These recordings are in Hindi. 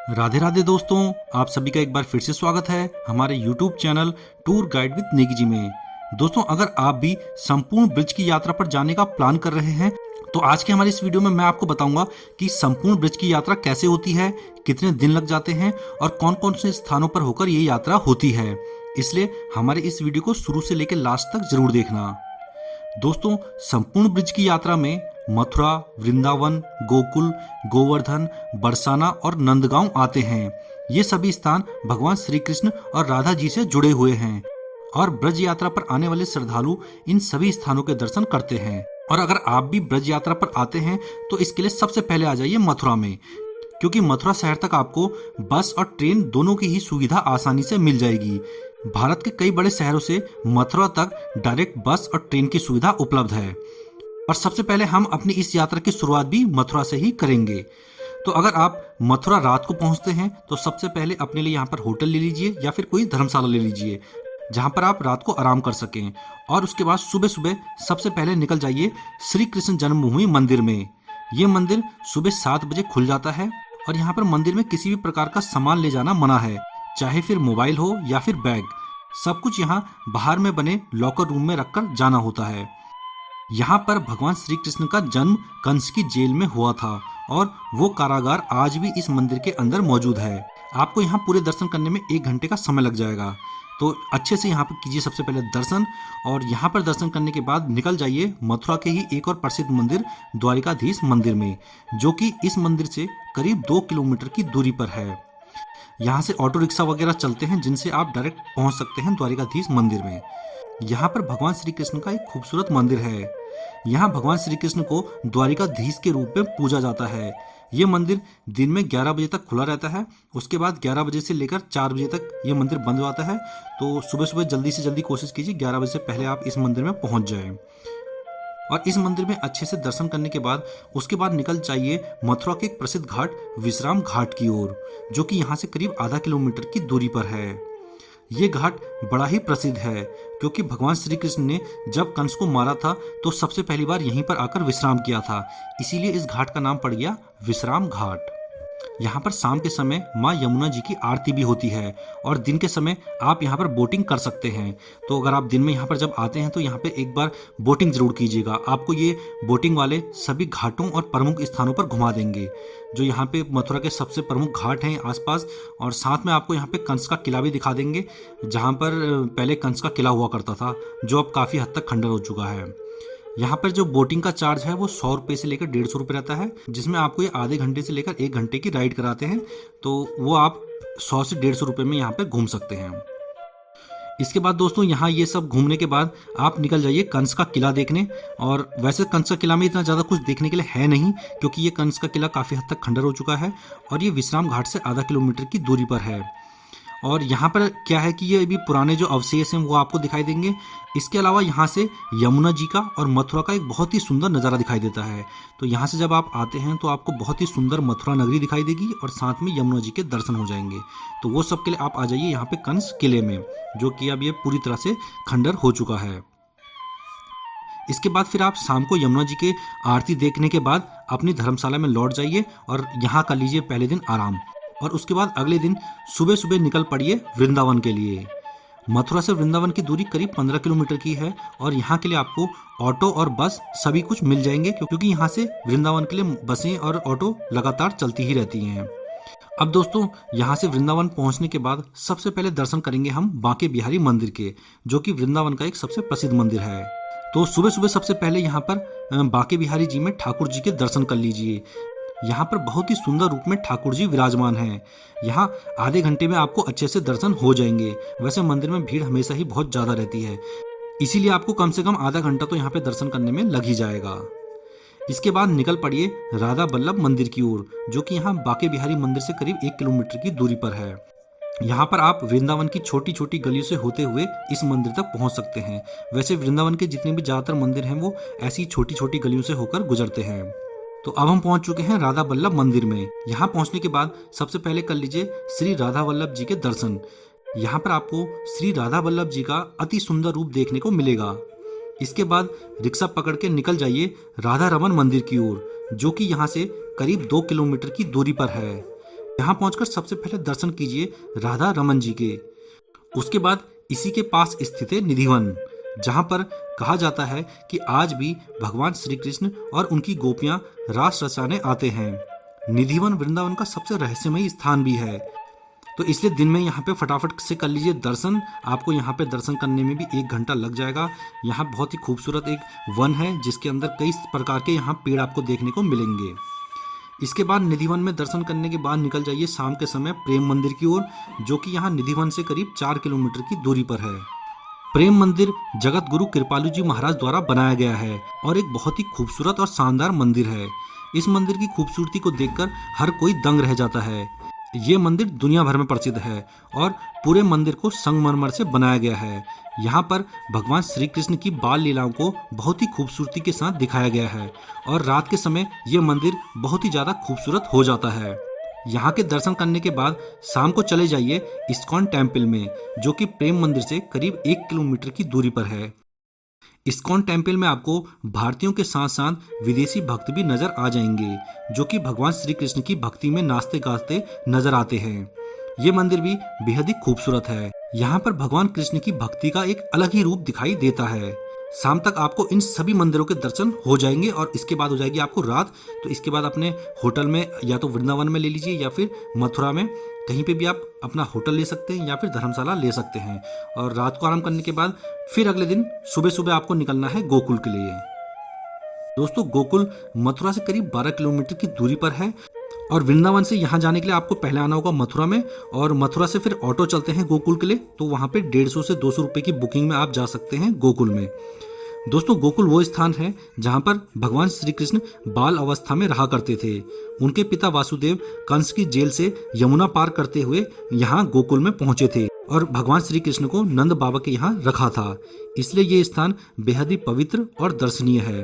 राधे राधे दोस्तों, आप सभी का एक बार फिर से स्वागत है हमारे YouTube channel tour guide with Negi ji में। दोस्तों, अगर आप भी संपूर्ण ब्रिज की यात्रा पर जाने का प्लान कर रहे हैं तो आज के हमारे इस वीडियो में मैं आपको बताऊंगा कि संपूर्ण ब्रिज की यात्रा कैसे होती है, कितने दिन लग जाते हैं और कौन कौन से स्थानों पर होकर ये यात्रा होती है। इसलिए हमारे इस वीडियो को शुरू से लेकर लास्ट तक जरूर देखना। दोस्तों, संपूर्ण ब्रिज की यात्रा में मथुरा, वृंदावन, गोकुल, गोवर्धन, बरसाना और नंदगांव आते हैं। ये सभी स्थान भगवान श्री कृष्ण और राधा जी से जुड़े हुए हैं और ब्रज यात्रा पर आने वाले श्रद्धालु इन सभी स्थानों के दर्शन करते हैं। और अगर आप भी ब्रज यात्रा पर आते हैं तो इसके लिए सबसे पहले आ जाइए मथुरा में, क्योंकि मथुरा शहर तक आपको बस और ट्रेन दोनों की ही सुविधा आसानी से मिल जाएगी। भारत के कई बड़े शहरों से मथुरा तक डायरेक्ट बस और ट्रेन की सुविधा उपलब्ध है। और सबसे पहले हम अपनी इस यात्रा की शुरुआत भी मथुरा से ही करेंगे। तो अगर आप मथुरा रात को पहुंचते हैं तो सबसे पहले अपने लिए यहाँ पर होटल ले लीजिए या फिर कोई धर्मशाला ले लीजिए जहाँ पर आप रात को आराम कर सकें। और उसके बाद सुबह सुबह सबसे पहले निकल जाइए श्री कृष्ण जन्मभूमि मंदिर में। ये मंदिर सुबह 7 बजे खुल जाता है और यहाँ पर मंदिर में किसी भी प्रकार का सामान ले जाना मना है, चाहे फिर मोबाइल हो या फिर बैग। सब कुछ यहाँ बाहर में बने लॉकर रूम में रखकर जाना होता है। यहाँ पर भगवान श्री कृष्ण का जन्म कंस की जेल में हुआ था और वो कारागार आज भी इस मंदिर के अंदर मौजूद है। आपको यहाँ पूरे दर्शन करने में 1 घंटे का समय लग जाएगा, तो अच्छे से यहाँ पर कीजिए सबसे पहले दर्शन। और यहाँ पर दर्शन करने के बाद निकल जाइए मथुरा के ही एक और प्रसिद्ध मंदिर द्वारिकाधीश मंदिर में, जो कि इस मंदिर से करीब 2 किलोमीटर की दूरी पर है। यहाँ से ऑटो रिक्शा वगैरह चलते हैं जिनसे आप डायरेक्ट पहुँच सकते हैं द्वारिकाधीश मंदिर में। यहाँ पर भगवान श्री कृष्ण का एक खूबसूरत मंदिर है। यहाँ भगवान श्री कृष्ण को द्वारिकाधीश के रूप में पूजा जाता है। ये मंदिर दिन में 11 बजे तक खुला रहता है, उसके बाद 11 बजे से लेकर 4 बजे तक ये मंदिर बंद हो जाता है। तो सुबह सुबह जल्दी से जल्दी कोशिश कीजिए 11 बजे से पहले आप इस मंदिर में पहुँच जाएं। और इस मंदिर में अच्छे से दर्शन करने के बाद उसके बाद निकल जाइए मथुरा के एक प्रसिद्ध घाट विश्राम घाट की ओर, जो कि यहाँ से करीब आधा किलोमीटर की दूरी पर है। ये घाट बड़ा ही प्रसिद्ध है क्योंकि भगवान श्री कृष्ण ने जब कंस को मारा था तो सबसे पहली बार यहीं पर आकर विश्राम किया था, इसीलिए इस घाट का नाम पड़ गया विश्राम घाट। यहाँ पर शाम के समय माँ यमुना जी की आरती भी होती है और दिन के समय आप यहाँ पर बोटिंग कर सकते हैं। तो अगर आप दिन में यहाँ पर जब आते हैं तो यहाँ पे एक बार बोटिंग जरूर कीजिएगा। आपको ये बोटिंग वाले सभी घाटों और प्रमुख स्थानों पर घुमा देंगे, जो यहाँ पे मथुरा के सबसे प्रमुख घाट हैं आसपास। और साथ में आपको यहाँ पे कंस का किला भी दिखा देंगे, जहाँ पर पहले कंस का किला हुआ करता था, जो अब काफ़ी हद तक खंडर हो चुका है। यहाँ पर जो बोटिंग का चार्ज है वो 100 रुपये से लेकर 150 रुपये रहता है, जिसमें आपको ये आधे घंटे से लेकर 1 घंटे की राइड कराते हैं। तो वो आप 100 से 150 रुपये में यहाँ पे घूम सकते हैं। इसके बाद दोस्तों, यहाँ ये सब घूमने के बाद आप निकल जाइए कंस का किला देखने। और वैसे कंस का किला में इतना ज़्यादा कुछ देखने के लिए है नहीं, क्योंकि ये कंस का किला काफ़ी हद तक खंडर हो चुका है और ये विश्राम घाट से आधा किलोमीटर की दूरी पर है। और यहाँ पर क्या है कि ये अभी पुराने जो अवशेष हैं वो आपको दिखाई देंगे। इसके अलावा यहाँ से यमुना जी का और मथुरा का एक बहुत ही सुंदर नज़ारा दिखाई देता है। तो यहाँ से जब आप आते हैं तो आपको बहुत ही सुंदर मथुरा नगरी दिखाई देगी और साथ में यमुना जी के दर्शन हो जाएंगे। तो वो सब के लिए आप आ जाइए यहाँ पे कंस किले में, जो कि अब ये पूरी तरह से खंडर हो चुका है। इसके बाद फिर आप शाम को यमुना जी के आरती देखने के बाद अपनी धर्मशाला में लौट जाइए और यहाँ कर लीजिए पहले दिन आराम। और उसके बाद अगले दिन सुबह सुबह निकल पड़िए वृंदावन के लिए। मथुरा से वृंदावन की दूरी करीब 15 किलोमीटर की है और यहाँ के लिए आपको ऑटो और बस सभी कुछ मिल जाएंगे, क्योंकि यहाँ से वृंदावन के लिए बसें और ऑटो लगातार चलती ही रहती हैं। अब दोस्तों, यहाँ से वृंदावन पहुँचने के बाद सबसे पहले दर्शन करेंगे हम बांके बिहारी मंदिर के, जो कि वृंदावन का एक सबसे प्रसिद्ध मंदिर है। तो सुबह सुबह सबसे पहले यहाँ पर बांके बिहारी जी में ठाकुर जी के दर्शन कर लीजिए। यहाँ पर बहुत ही सुंदर रूप में ठाकुर जी विराजमान हैं। यहाँ आधे घंटे में आपको अच्छे से दर्शन हो जाएंगे। वैसे मंदिर में भीड़ हमेशा ही बहुत ज़्यादा रहती है, इसीलिए आपको कम से कम आधा घंटा तो यहाँ पे दर्शन करने में लग ही जाएगा। इसके बाद निकल पड़िए राधा बल्लभ मंदिर की ओर, जो कि यहाँ बांके बिहारी मंदिर से करीब 1 किलोमीटर की दूरी पर है। यहाँ पर आप वृंदावन की छोटी छोटी गलियों से होते हुए इस मंदिर तक पहुँच सकते हैं। वैसे वृंदावन के जितने भी ज़्यादातर मंदिर हैं वो ऐसी छोटी छोटी गलियों से होकर गुजरते हैं। तो अब हम पहुंच चुके हैं राधा वल्लभ मंदिर में। यहाँ पहुंचने के बाद सबसे पहले कर लीजिए श्री राधा वल्लभ जी के दर्शन। यहाँ पर आपको श्री राधा वल्लभ जी का अति सुंदर रूप देखने को मिलेगा। इसके बाद रिक्शा पकड़ के निकल जाइए राधा रमन मंदिर की ओर, जो कि यहाँ से करीब 2 किलोमीटर की दूरी पर है। यहाँ पहुंचकर सबसे पहले दर्शन कीजिए राधा रमन जी के। उसके बाद इसी के पास स्थित है निधिवन, जहां पर कहा जाता है कि आज भी भगवान श्री कृष्ण और उनकी गोपियां रास रचाने आते हैं। निधिवन वृंदावन का सबसे रहस्यमयी स्थान भी है, तो इसलिए दिन में यहाँ पे फटाफट से कर लीजिए दर्शन। आपको यहाँ पे दर्शन करने में भी 1 घंटा लग जाएगा। यहाँ बहुत ही खूबसूरत एक वन है जिसके अंदर कई प्रकार के यहाँ पेड़ आपको देखने को मिलेंगे। इसके बाद निधिवन में दर्शन करने के बाद निकल जाइए शाम के समय प्रेम मंदिर की ओर, जो कि यहाँ निधिवन से करीब 4 किलोमीटर की दूरी पर है। प्रेम मंदिर जगत गुरु कृपालु जी महाराज द्वारा बनाया गया है और एक बहुत ही खूबसूरत और शानदार मंदिर है। इस मंदिर की खूबसूरती को देखकर हर कोई दंग रह जाता है। ये मंदिर दुनिया भर में प्रसिद्ध है और पूरे मंदिर को संगमरमर से बनाया गया है। यहाँ पर भगवान श्री कृष्ण की बाल लीलाओं को बहुत ही खूबसूरती के साथ दिखाया गया है और रात के समय ये मंदिर बहुत ही ज़्यादा खूबसूरत हो जाता है। यहाँ के दर्शन करने के बाद शाम को चले जाइए इस्कॉन टेम्पल में, जो कि प्रेम मंदिर से करीब 1 किलोमीटर की दूरी पर है। इस्कॉन टेम्पल में आपको भारतीयों के साथ साथ विदेशी भक्त भी नजर आ जाएंगे, जो कि भगवान श्री कृष्ण की भक्ति में नाचते गाते नजर आते हैं। ये मंदिर भी बेहद ही खूबसूरत है। यहाँ पर भगवान कृष्ण की भक्ति का एक अलग ही रूप दिखाई देता है। शाम तक आपको इन सभी मंदिरों के दर्शन हो जाएंगे और इसके बाद हो जाएगी आपको रात। तो इसके बाद अपने होटल में या तो वृंदावन में ले लीजिए या फिर मथुरा में, कहीं पे भी आप अपना होटल ले सकते हैं या फिर धर्मशाला ले सकते हैं। और रात को आराम करने के बाद फिर अगले दिन सुबह सुबह आपको निकलना है गोकुल के लिए। दोस्तों, गोकुल मथुरा से करीब 12 किलोमीटर की दूरी पर है और वृंदावन से यहाँ जाने के लिए आपको पहले आना होगा मथुरा में, और मथुरा से फिर ऑटो चलते हैं गोकुल के लिए। तो वहाँ पे 150 से 200 रुपए की बुकिंग में आप जा सकते हैं गोकुल में। दोस्तों, गोकुल वो स्थान है जहाँ पर भगवान श्री कृष्ण बाल अवस्था में रहा करते थे। उनके पिता वासुदेव कंस की जेल से यमुना पार करते हुए यहाँ गोकुल में पहुंचे थे और भगवान श्री कृष्ण को नंद बाबा के यहाँ रखा था। इसलिए ये स्थान बेहद ही पवित्र और दर्शनीय है।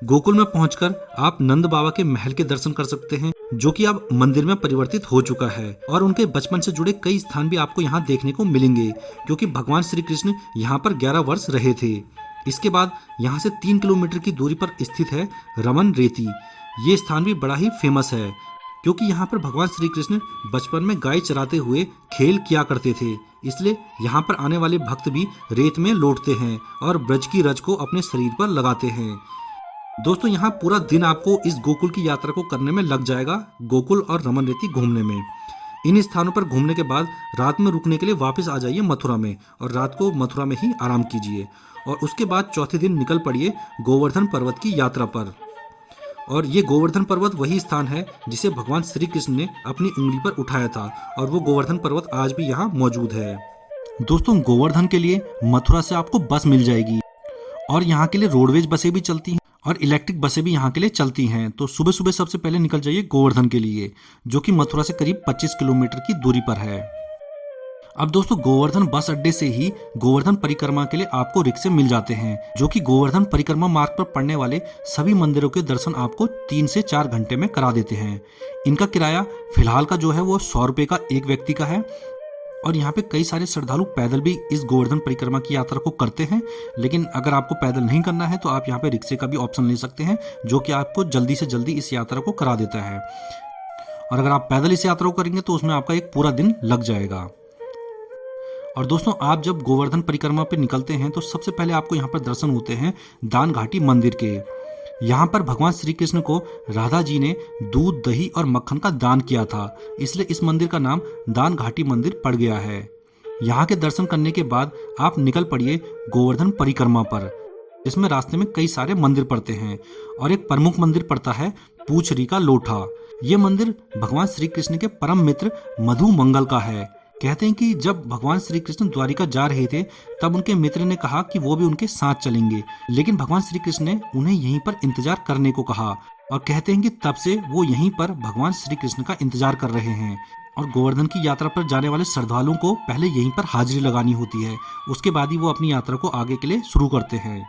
गोकुल में पहुंचकर आप नंद बाबा के महल के दर्शन कर सकते हैं, जो कि अब मंदिर में परिवर्तित हो चुका है, और उनके बचपन से जुड़े कई स्थान भी आपको यहाँ देखने को मिलेंगे, क्योंकि भगवान श्री कृष्ण यहाँ पर 11 वर्ष रहे थे। इसके बाद यहाँ से 3 किलोमीटर की दूरी पर स्थित है रमन रेती। ये स्थान भी बड़ा ही फेमस है, क्योंकि यहाँ पर भगवान श्री कृष्ण बचपन में गाय चराते हुए खेल किया करते थे। इसलिए यहाँ पर आने वाले भक्त भी रेत में लौटते हैं और ब्रज की रज को अपने शरीर पर लगाते हैं। दोस्तों, यहाँ पूरा दिन आपको इस गोकुल की यात्रा को करने में लग जाएगा, गोकुल और रमन रेती घूमने में। इन स्थानों पर घूमने के बाद रात में रुकने के लिए वापस आ जाइए मथुरा में और रात को मथुरा में ही आराम कीजिए, और उसके बाद चौथे दिन निकल पड़िए गोवर्धन पर्वत की यात्रा पर। और ये गोवर्धन पर्वत वही स्थान है जिसे भगवान श्री कृष्ण ने अपनी उंगली पर उठाया था, और वो गोवर्धन पर्वत आज भी यहाँ मौजूद है। दोस्तों, गोवर्धन के लिए मथुरा से आपको बस मिल जाएगी और यहाँ के लिए रोडवेज बसें भी चलती हैं और इलेक्ट्रिक बसें भी यहाँ के लिए चलती हैं। तो सुबह सुबह सबसे पहले निकल जाइए गोवर्धन के लिए, जो कि मथुरा से करीब 25 किलोमीटर की दूरी पर है। अब दोस्तों, गोवर्धन बस अड्डे से ही गोवर्धन परिक्रमा के लिए आपको रिक्शे मिल जाते हैं, जो कि गोवर्धन परिक्रमा मार्ग पर पड़ने वाले सभी मंदिरों के दर्शन आपको 3 से 4 घंटे में करा देते हैं। इनका किराया फिलहाल का जो है वो 100 रुपये का एक व्यक्ति का है, और यहाँ पे कई सारे श्रद्धालु पैदल भी इस गोवर्धन परिक्रमा की यात्रा को करते हैं। लेकिन अगर आपको पैदल नहीं करना है तो आप यहाँ पे रिक्शे का भी ऑप्शन ले सकते हैं, जो कि आपको जल्दी से जल्दी इस यात्रा को करा देता है। और अगर आप पैदल इस यात्रा को करेंगे तो उसमें आपका एक पूरा दिन लग जाएगा। और दोस्तों, आप जब गोवर्धन परिक्रमा पे निकलते हैं तो सबसे पहले आपको यहाँ पर दर्शन होते हैं दान घाटी मंदिर के। यहाँ पर भगवान श्री कृष्ण को राधा जी ने दूध, दही और मक्खन का दान किया था, इसलिए इस मंदिर का नाम दान घाटी मंदिर पड़ गया है। यहाँ के दर्शन करने के बाद आप निकल पड़िए गोवर्धन परिक्रमा पर। इसमें रास्ते में कई सारे मंदिर पड़ते हैं और एक प्रमुख मंदिर पड़ता है पूछरी का लोठा। ये मंदिर भगवान श्री कृष्ण के परम मित्र मधु मंगल का है। कहते हैं कि जब भगवान श्री कृष्ण द्वारिका जा रहे थे तब उनके मित्र ने कहा कि वो भी उनके साथ चलेंगे, लेकिन भगवान श्री कृष्ण ने उन्हें यहीं पर इंतजार करने को कहा, और कहते हैं कि तब से वो यहीं पर भगवान श्री कृष्ण का इंतजार कर रहे हैं। और गोवर्धन की यात्रा पर जाने वाले श्रद्धालुओं को पहले यहीं पर हाजिरी लगानी होती है, उसके बाद ही वो अपनी यात्रा को आगे के लिए शुरू करते हैं।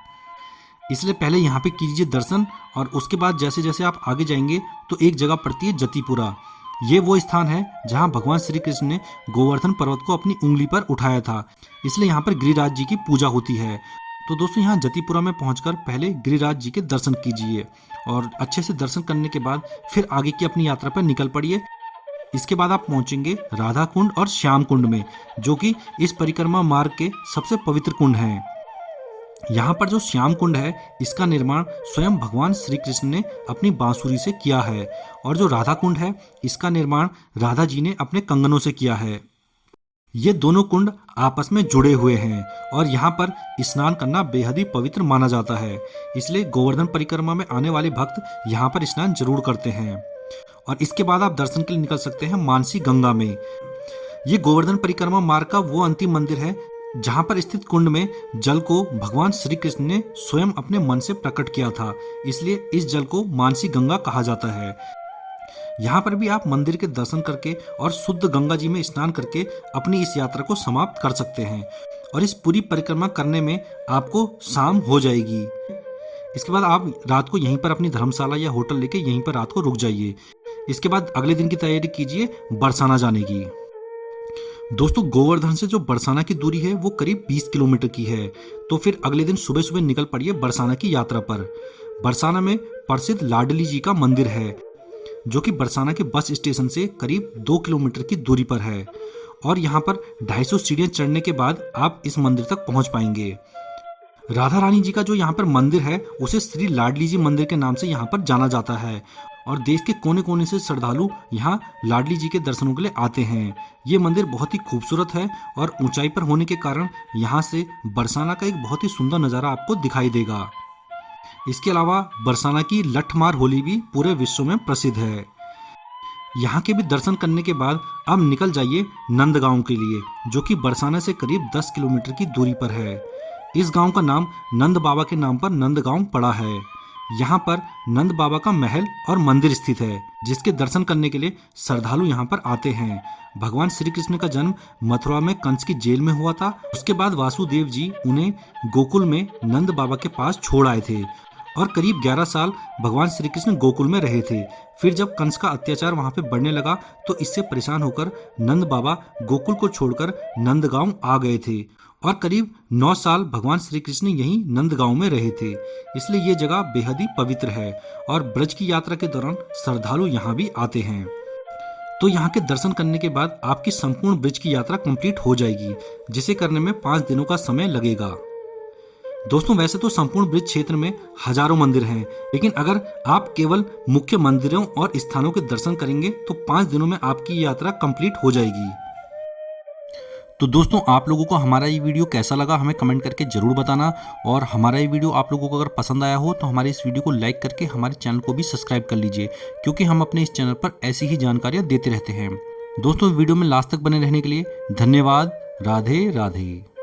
इसलिए पहले यहाँ पे कीजिए दर्शन, और उसके बाद जैसे जैसे आप आगे जाएंगे तो एक जगह पड़ती है जतिपुरा। ये वो स्थान है जहाँ भगवान श्री कृष्ण ने गोवर्धन पर्वत को अपनी उंगली पर उठाया था, इसलिए यहाँ पर गिरिराज जी की पूजा होती है। तो दोस्तों, यहाँ जतिपुरा में पहुंचकर पहले गिरिराज जी के दर्शन कीजिए, और अच्छे से दर्शन करने के बाद फिर आगे की अपनी यात्रा पर निकल पड़िए। इसके बाद आप पहुंचेंगे राधा कुंड और श्याम कुंड में, जो कि इस परिक्रमा मार्ग के सबसे पवित्र कुंड हैं। यहाँ पर जो श्याम कुंड है, इसका निर्माण स्वयं भगवान श्री कृष्ण ने अपनी बांसुरी से किया है, और जो राधा कुंड है, इसका निर्माण राधा जी ने अपने कंगनों से किया है। ये दोनों कुंड आपस में जुड़े हुए हैं और यहाँ पर स्नान करना बेहद ही पवित्र माना जाता है, इसलिए गोवर्धन परिक्रमा में आने वाले भक्त यहाँ पर स्नान जरूर करते हैं। और इसके बाद आप दर्शन के लिए निकल सकते हैं मानसी गंगा में। ये गोवर्धन परिक्रमा मार्ग का वो अंतिम मंदिर है जहाँ पर स्थित कुंड में जल को भगवान श्री कृष्ण ने स्वयं अपने मन से प्रकट किया था, इसलिए इस जल को मानसी गंगा कहा जाता है। यहाँ पर भी आप मंदिर के दर्शन करके और शुद्ध गंगा जी में स्नान करके अपनी इस यात्रा को समाप्त कर सकते हैं, और इस पूरी परिक्रमा करने में आपको शाम हो जाएगी। इसके बाद आप रात को यहीं पर अपनी धर्मशाला या होटल लेके यहीं पर रात को रुक जाइए। इसके बाद अगले दिन की तैयारी कीजिए बरसाना जाने की। दोस्तों, गोवर्धन से जो बरसाना की दूरी है वो करीब 20 किलोमीटर की है, तो फिर अगले दिन सुबह सुबह निकल पड़िए बरसाना की यात्रा पर। बरसाना में प्रसिद्ध लाडली जी का मंदिर है, जो कि बरसाना के बस स्टेशन से करीब 2 किलोमीटर की दूरी पर है, और यहाँ पर 250 सीढ़ियाँ चढ़ने के बाद आप इस मंदिर तक पहुँच पाएंगे। राधा रानी जी का जो यहाँ पर मंदिर है उसे श्री लाडली जी मंदिर के नाम से यहाँ पर जाना जाता है, और देश के कोने कोने से श्रद्धालु यहाँ लाडली जी के दर्शनों के लिए आते हैं। ये मंदिर बहुत ही खूबसूरत है और ऊंचाई पर होने के कारण यहाँ से बरसाना का एक बहुत ही सुंदर नज़ारा आपको दिखाई देगा। इसके अलावा बरसाना की लठमार होली भी पूरे विश्व में प्रसिद्ध है। यहाँ के भी दर्शन करने के बाद अब निकल जाइए नंदगांव के लिए, जो कि बरसाना से करीब 10 किलोमीटर की दूरी पर है। इस गांव का नाम नंद बाबा के नाम पर नंदगांव पड़ा है। यहाँ पर नंद बाबा का महल और मंदिर स्थित है, जिसके दर्शन करने के लिए श्रद्धालु यहाँ पर आते हैं। भगवान श्री कृष्ण का जन्म मथुरा में कंस की जेल में हुआ था। उसके बाद वासुदेव जी उन्हें गोकुल में नंद बाबा के पास छोड़ आए थे, और करीब 11 साल भगवान श्री कृष्ण गोकुल में रहे थे। फिर जब कंस का अत्याचार वहां पे बढ़ने लगा तो इससे परेशान होकर नंद बाबा गोकुल को छोड़कर नंदगांव आ गए थे, और करीब 9 साल भगवान श्री कृष्ण यहीं नंदगांव में रहे थे। इसलिए ये जगह बेहद ही पवित्र है, और ब्रज की यात्रा के दौरान श्रद्धालु यहाँ भी आते हैं। तो यहाँ के दर्शन करने के बाद आपकी संपूर्ण ब्रज की यात्रा कंप्लीट हो जाएगी, जिसे करने में 5 दिनों का समय लगेगा। दोस्तों, वैसे तो संपूर्ण ब्रज क्षेत्र में हजारों मंदिर हैं, लेकिन अगर आप केवल मुख्य मंदिरों और स्थानों के दर्शन करेंगे तो 5 दिनों में आपकी यात्रा कंप्लीट हो जाएगी। तो दोस्तों, आप लोगों को हमारा ये वीडियो कैसा लगा हमें कमेंट करके जरूर बताना, और हमारा ये वीडियो आप लोगों को अगर पसंद आया हो तो हमारे इस वीडियो को लाइक करके हमारे चैनल को भी सब्सक्राइब कर लीजिए, क्योंकि हम अपने इस चैनल पर ऐसी ही जानकारियाँ देते रहते हैं। दोस्तों, वीडियो में लास्ट तक बने रहने के लिए धन्यवाद। राधे राधे।